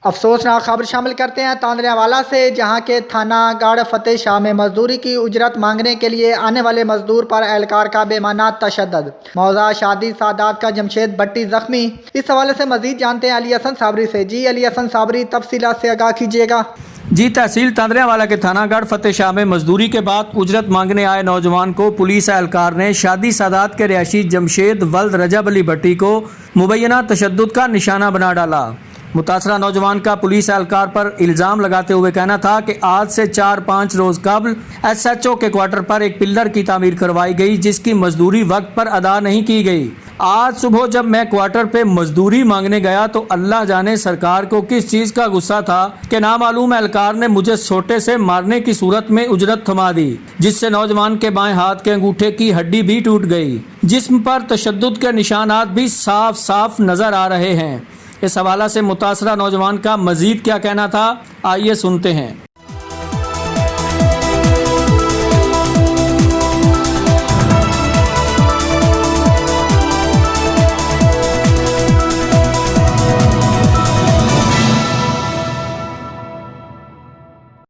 अफसोसनाक खबर शामिल करते हैं तांदरेवाला से, जहां के थाना गढ़ फतेह शाह में मजदूरी की उजरत मांगने के लिए आने वाले मजदूर पर एहलकार का बेमाना तशद्दुद। मौजा शादी सादात का जमशेद भट्टी जख्मी। इस हवाले से मजीद जानते हैं अली हसन साबरी से। जी अली हसन साबरी, तफसीलात से आगाह कीजिएगा। जी, तहसील तांदरेवाला के थानागढ़ फतेह शाह में मजदूरी के बाद उजरत मांगने आए नौजवान को पुलिस एहलकार ने शादी सादात के रिहायशी जमशेद वल्द रजब अली भट्टी को मुबैना तशद्दुद का निशाना बना डाला। मुतासरा नौजवान का पुलिस एहलकार पर इल्ज़ाम लगाते हुए कहना था कि आज से 4-5 रोज़ कबल SHO के क्वार्टर पर एक पिल्लर की तामीर करवाई गई, जिसकी मजदूरी वक्त पर अदा नहीं की गई। आज सुबह जब मैं क्वार्टर पे मजदूरी मांगने गया तो अल्लाह जाने सरकार को किस चीज़ का गुस्सा था कि नामालूम एहलकार ने मुझे सोटे से मारने की सूरत में उजरत थमा दी, जिससे नौजवान के बाएं हाथ के अंगूठे की हड्डी भी टूट गई। जिस्म पर तशद्दुद के निशानात भी साफ साफ नजर आ रहे हैं। इस हवाला से मुतासरा नौजवान का मजीद क्या कहना था, आइए सुनते हैं।